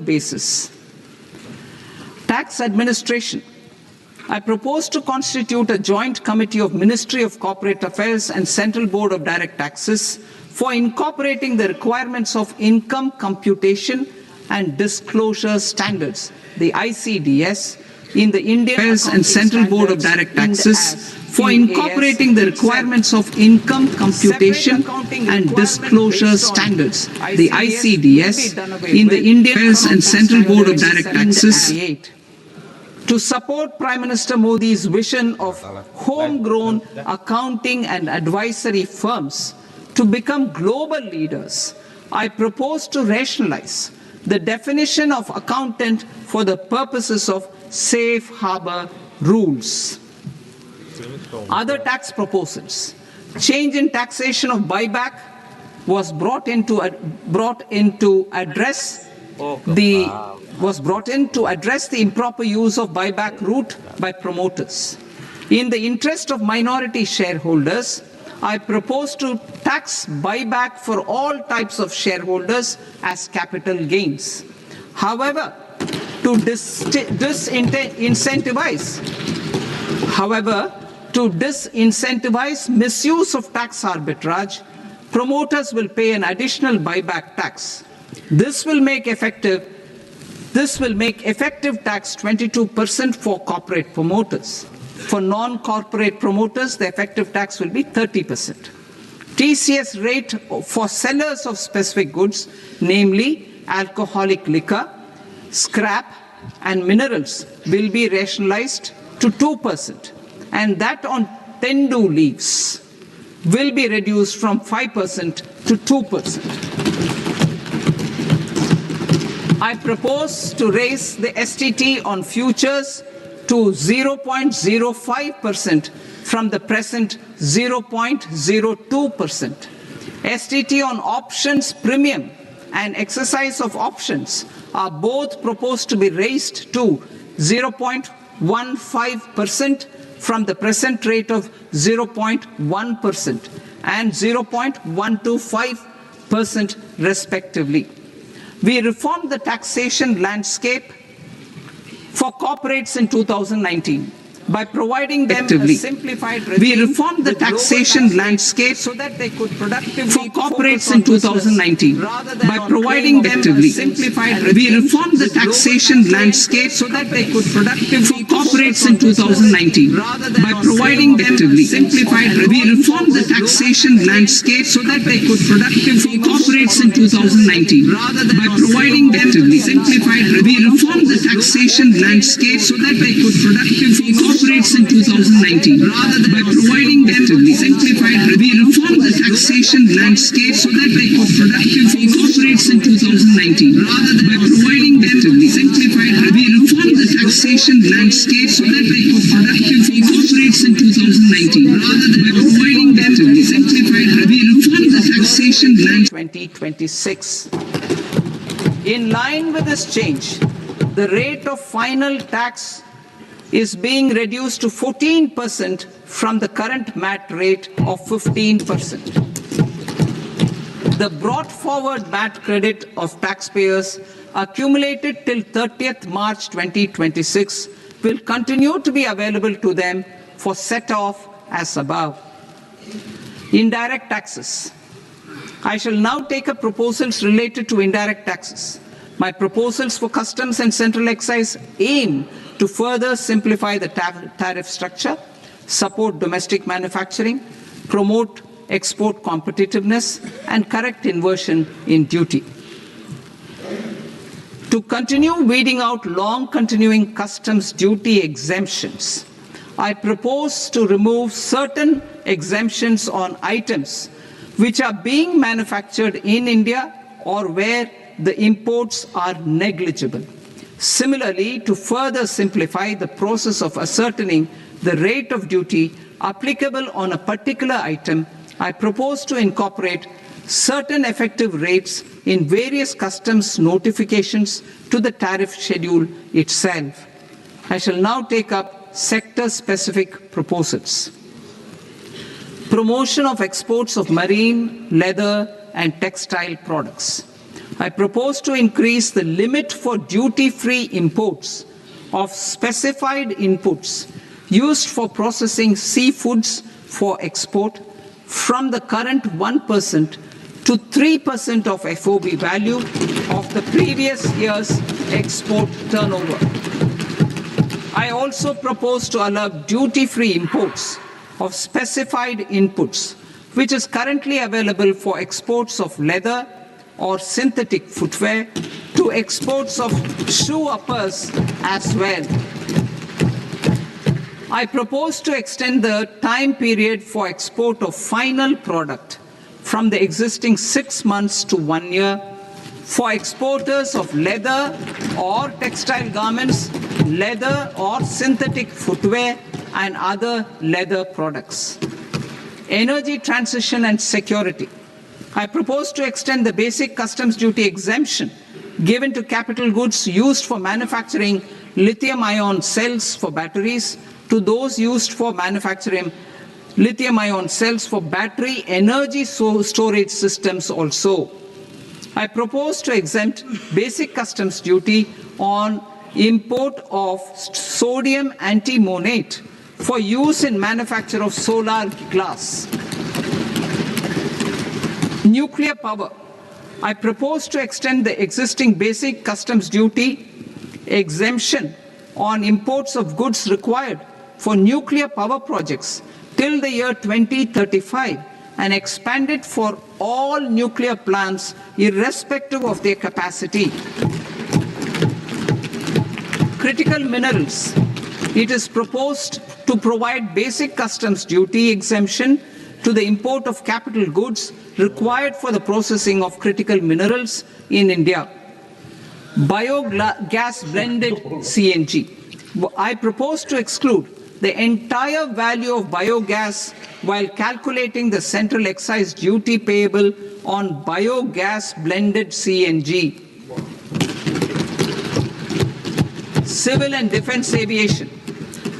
cumulative basis. Tax administration. I propose to constitute a joint committee of Ministry of Corporate Affairs and Central Board of Direct Taxes for incorporating the requirements of income computation and disclosure standards, the ICDS, in the Indian Affairs and Central Board of Direct Taxes for incorporating the requirements of income computation and disclosure standards, the ICDS, in the Indian Affairs and Central Board of Direct Taxes. To support Prime Minister Modi's vision of homegrown accounting and advisory firms to become global leaders, I propose to rationalize the definition of accountant for the purposes of safe harbor rules. Other tax proposals. Change in taxation of buyback was brought in to address the improper use of buyback route by promoters. In the interest of minority shareholders, I propose to tax buyback for all types of shareholders as capital gains. However, to disincentivize misuse of tax arbitrage, promoters will pay an additional buyback tax. This will make effective tax 22% for corporate promoters. For non-corporate promoters, the effective tax will be 30%. TCS rate for sellers of specific goods, namely alcoholic liquor, scrap, and minerals, will be rationalized to 2%, and that on tendu leaves will be reduced from 5% to 2%. I propose to raise the STT on futures to 0.05% from the present 0.02%. STT on options premium and exercise of options are both proposed to be raised to 0.15% from the present rate of 0.1% and 0.125% respectively. We reformed the taxation landscape for corporates in 2019 by providing them a simplified regime. We reformed the taxation landscape so that they could productively for corporates in 2019 by providing them a simplified regime. We reformed the taxation landscape so that they could productively for corporates in 2019 by providing them a simplified regime. We reformed the taxation landscape so that they could productively for corporates in 2019 by providing them a simplified regime. We reformed the taxation landscape so that they could productively corporates in 2019 by providing them a simplified review. We reformed the taxation landscape so that they could productively corporates in 2019 by providing them a simplified review. We reformed the taxation landscape so that they could productively corporates in 2019 by providing them a simplified review. We reformed the taxation landscape 2026. In line with this change, the rate of final tax is being reduced to 14% from the current MAT rate of 15%. The brought forward MAT credit of taxpayers accumulated till 30th March 2026 will continue to be available to them for set-off as above. Indirect taxes. I shall now take up proposals related to indirect taxes. My proposals for customs and central excise aim to further simplify the tariff structure, support domestic manufacturing, promote export competitiveness, and correct inversion in duty. To continue weeding out long-continuing customs duty exemptions, I propose to remove certain exemptions on items which are being manufactured in India or where the imports are negligible. Similarly, to further simplify the process of ascertaining the rate of duty applicable on a particular item, I propose to incorporate certain effective rates in various customs notifications to the tariff schedule itself. I shall now take up sector-specific proposals. Promotion of exports of marine, leather, and textile products. I propose to increase the limit for duty-free imports of specified inputs used for processing seafoods for export from the current 1% to 3% of FOB value of the previous year's export turnover. I also propose to allow duty-free imports of specified inputs, which is currently available for exports of leather or synthetic footwear, to exports of shoe uppers as well. I propose to extend the time period for export of final product from the existing 6 months to 1 year for exporters of leather or textile garments, leather or synthetic footwear, and other leather products. Energy transition and security. I propose to extend the basic customs duty exemption given to capital goods used for manufacturing lithium-ion cells for batteries to those used for manufacturing lithium-ion cells for battery energy storage systems also. I propose to exempt basic customs duty on import of sodium antimonate for use in manufacture of solar glass. Nuclear power. I propose to extend the existing basic customs duty exemption on imports of goods required for nuclear power projects till the year 2035 and expand it for all nuclear plants irrespective of their capacity. Critical minerals. It is proposed to provide basic customs duty exemption to the import of capital goods required for the processing of critical minerals in India. Biogas blended CNG. I propose to exclude the entire value of biogas while calculating the central excise duty payable on biogas blended CNG. Civil and defense aviation.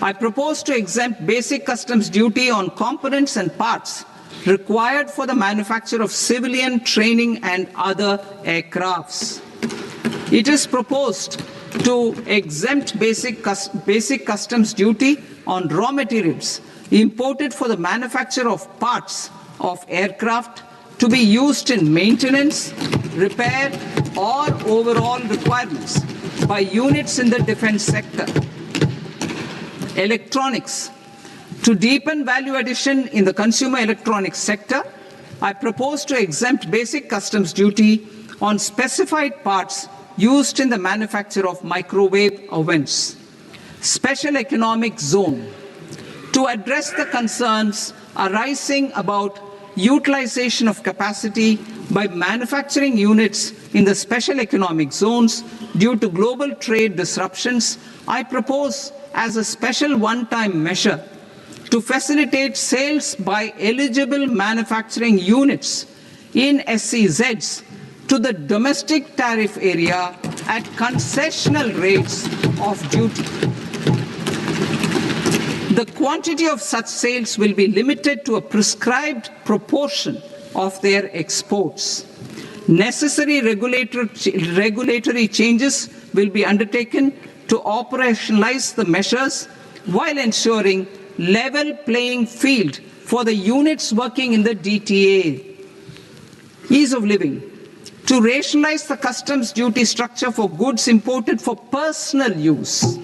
I propose to exempt basic customs duty on components and parts required for the manufacture of civilian training and other aircrafts. It is proposed to exempt basic customs duty on raw materials imported for the manufacture of parts of aircraft to be used in maintenance, repair, or overall requirements by units in the defense sector. Electronics. To deepen value addition in the consumer electronics sector, I propose to exempt basic customs duty on specified parts used in the manufacture of microwave ovens. Special economic zone. To address the concerns arising about utilization of capacity by manufacturing units in the special economic zones due to global trade disruptions, I propose as a special one-time measure to facilitate sales by eligible manufacturing units in SEZs to the domestic tariff area at concessional rates of duty. The quantity of such sales will be limited to a prescribed proportion of their exports. Necessary regulatory changes will be undertaken to operationalize the measures while ensuring level playing field for the units working in the DTA. Ease of living. To rationalize the customs duty structure for goods imported for personal use,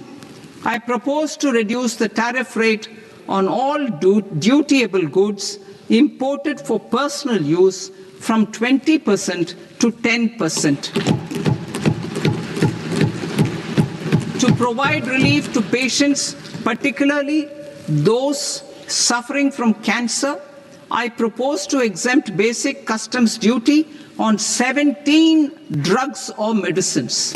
I propose to reduce the tariff rate on all dutiable goods imported for personal use from 20% to 10%. To provide relief to patients, particularly those suffering from cancer, I propose to exempt basic customs duty on 17 drugs or medicines.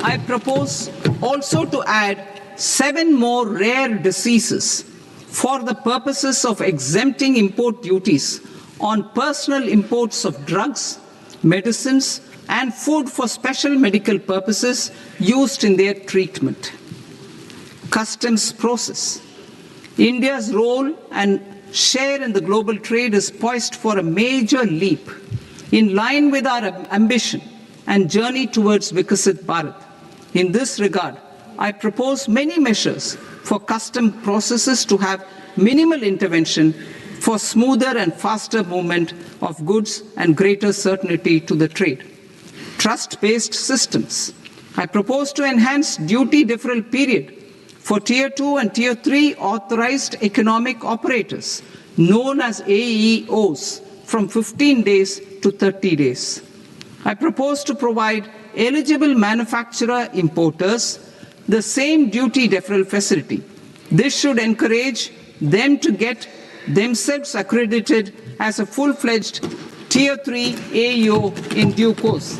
I propose also to add 7 more rare diseases for the purposes of exempting import duties on personal imports of drugs, medicines, and food for special medical purposes used in their treatment. Customs process. India's role and share in the global trade is poised for a major leap in line with our ambition and journey towards Viksit Bharat. In this regard, I propose many measures for custom processes to have minimal intervention for smoother and faster movement of goods and greater certainty to the trade. Trust-based systems. I propose to enhance duty deferral period for Tier 2 and Tier 3 authorized economic operators, known as AEOs, from 15 days to 30 days. I propose to provide eligible manufacturer importers the same duty deferral facility. This should encourage them to get themselves accredited as a full-fledged Tier 3 AEO in due course.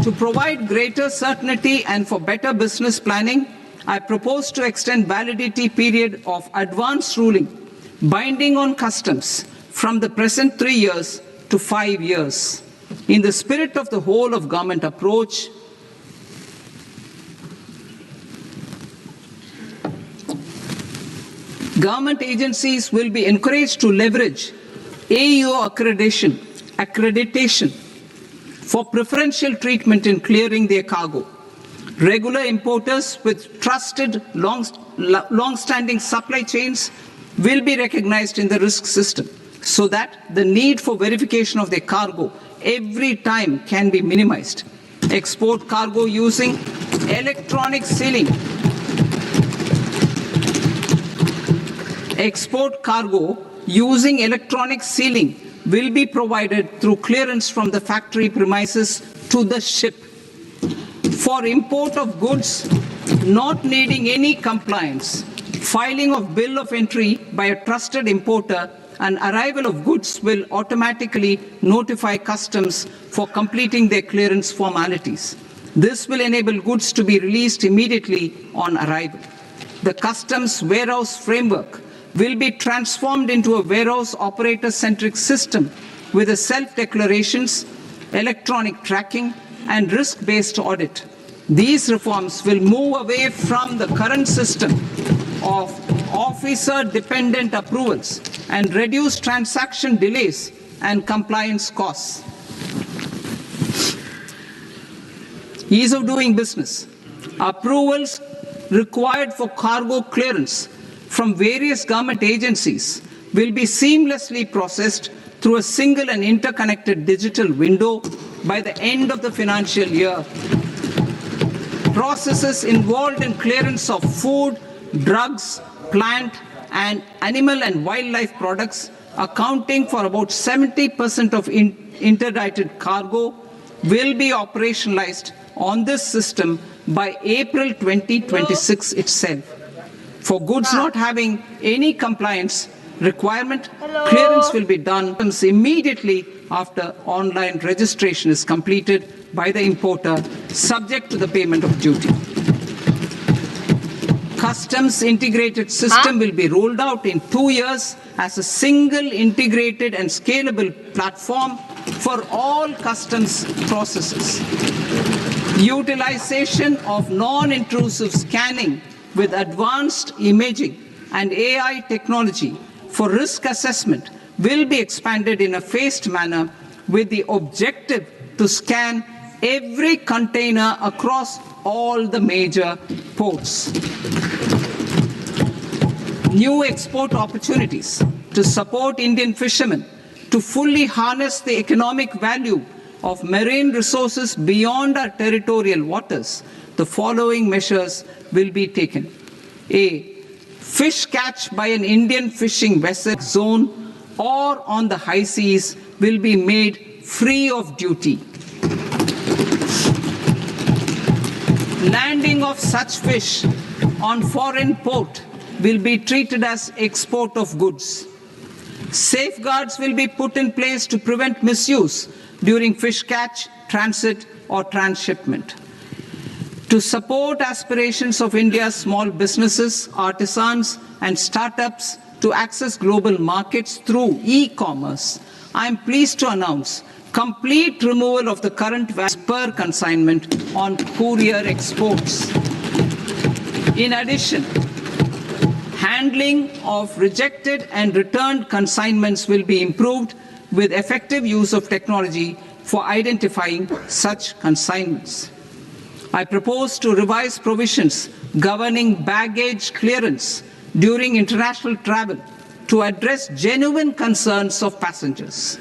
To provide greater certainty and for better business planning, I propose to extend validity period of advance ruling binding on customs from the present 3 years to 5 years. In the spirit of the whole of government approach, government agencies will be encouraged to leverage AEO accreditation for preferential treatment in clearing their cargo. Regular importers with trusted long-standing supply chains will be recognized in the risk system so that the need for verification of their cargo every time can be minimized. Export cargo using electronic sealing. Export cargo using electronic sealing will be provided through clearance from the factory premises to the ship. For import of goods not needing any compliance, filing of bill of entry by a trusted importer and arrival of goods will automatically notify customs for completing their clearance formalities. This will enable goods to be released immediately on arrival. The customs warehouse framework will be transformed into a warehouse operator-centric system with a self-declarations, electronic tracking, and risk-based audit. These reforms will move away from the current system of officer-dependent approvals and reduce transaction delays and compliance costs. Ease of doing business. Approvals required for cargo clearance from various government agencies will be seamlessly processed through a single and interconnected digital window by the end of the financial year. Processes involved in clearance of food, drugs, plant, and animal and wildlife products, accounting for about 70% of interdicted cargo, will be operationalized on this system by April 2026 itself. For goods not having any compliance requirement, clearance will be done immediately after online registration is completed by the importer, subject to the payment of duty. Customs integrated system will be rolled out in 2 years as a single integrated and scalable platform for all customs processes. Utilization of non-intrusive scanning with advanced imaging and AI technology for risk assessment will be expanded in a phased manner with the objective to scan every container across all the major ports. New export opportunities to support Indian fishermen to fully harness the economic value of marine resources beyond our territorial waters. The following measures will be taken. A. Fish catch by an Indian fishing vessel zone or on the high seas will be made free of duty. Landing of such fish on foreign port will be treated as export of goods. Safeguards will be put in place to prevent misuse during fish catch, transit, or transshipment. To support aspirations of India's small businesses, artisans, and startups to access global markets through e-commerce, I am pleased to announce complete removal of the current VAT per consignment on courier exports. In addition, handling of rejected and returned consignments will be improved with effective use of technology for identifying such consignments. I propose to revise provisions governing baggage clearance during international travel to address genuine concerns of passengers.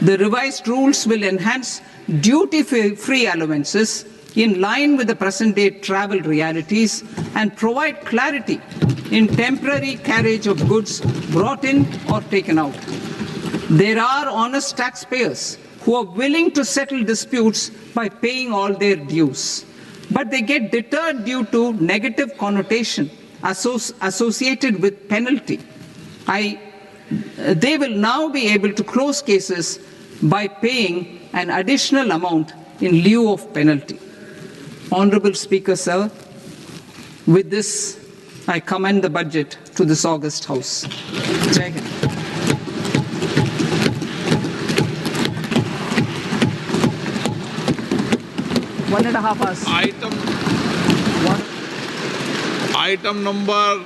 The revised rules will enhance duty-free allowances in line with the present-day travel realities and provide clarity in temporary carriage of goods brought in or taken out. There are honest taxpayers who are willing to settle disputes by paying all their dues, but they get deterred due to negative connotation associated with penalty. They will now be able to close cases by paying an additional amount in lieu of penalty. Honorable Speaker, sir, with this, I commend the budget to this august House. Jai Hind. One and a half hours. Item number